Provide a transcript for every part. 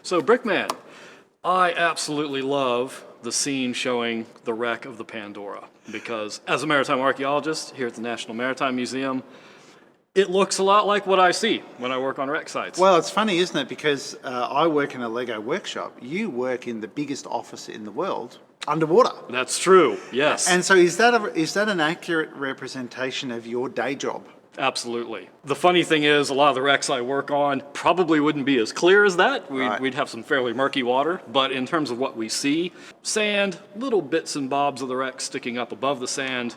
So Brickman, I absolutely love the scene showing the wreck of the Pandora because as a maritime archaeologist here at the National Maritime Museum, it looks a lot like what I see when I work on wreck sites. Well, it's funny, isn't it? Because I work in a Lego workshop. You work in the biggest office in the world underwater. That's true, yes. And so is that an accurate representation of your day job? Absolutely. The funny thing is, a lot of the wrecks I work on probably wouldn't be as clear as that. Right. We'd have some fairly murky water, but in terms of what we see, sand, little bits and bobs of the wreck sticking up above the sand,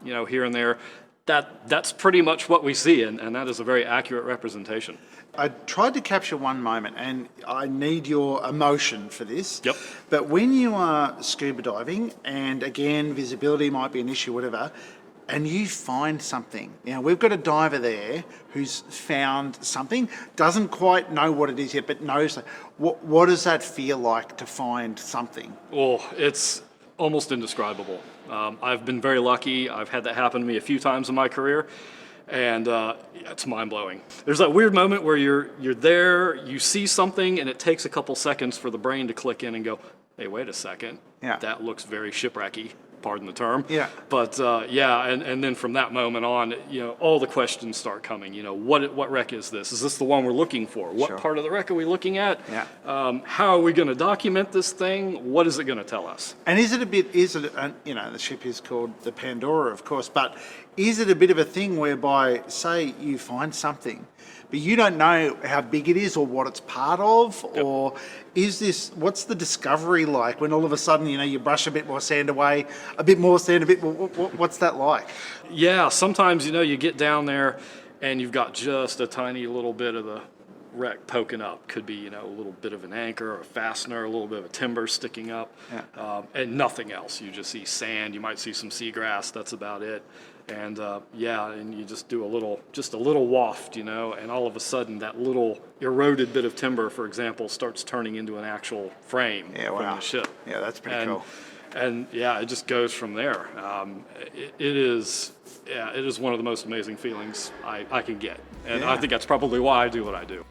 here and there, that's pretty much what we see, and that is a very accurate representation. I tried to capture one moment, and I need your emotion for this. Yep. But when you are scuba diving, and again, visibility might be an issue, whatever, and you find something. Now, we've got a diver there who's found something, doesn't quite know what it is yet, but knows. What does that feel like to find something? Oh, it's almost indescribable. I've been very lucky. I've had that happen to me a few times in my career, and it's mind-blowing. There's that weird moment where you're there, you see something, and it takes a couple seconds for the brain to click in and go, hey, wait a second. Yeah. That looks very shipwrecky. Pardon the term. Yeah. But and then from that moment on, all the questions start coming. What wreck is this? Is this the one we're looking for? What Sure. part of the wreck are we looking at? Yeah. How are we going to document this thing? What is it going to tell us? And the ship is called the Pandora, of course, but is it a bit of a thing whereby, say you find something, but you don't know how big it is or what it's part of, Yep. or what's the discovery like when all of a sudden, you brush a bit more sand away, a bit more sand, what's that like? Yeah, sometimes, you get down there and you've got just a tiny little bit of the wreck poking up. Could be, a little bit of an anchor or a fastener, a little bit of a timber sticking up, and nothing else. You just see sand, you might see some seagrass, that's about it. And and you just do a little waft, and all of a sudden that little eroded bit of timber, for example, starts turning into an actual frame from the ship. Yeah, that's pretty cool. And it just goes from there. It is one of the most amazing feelings I can get. And I think that's probably why I do what I do.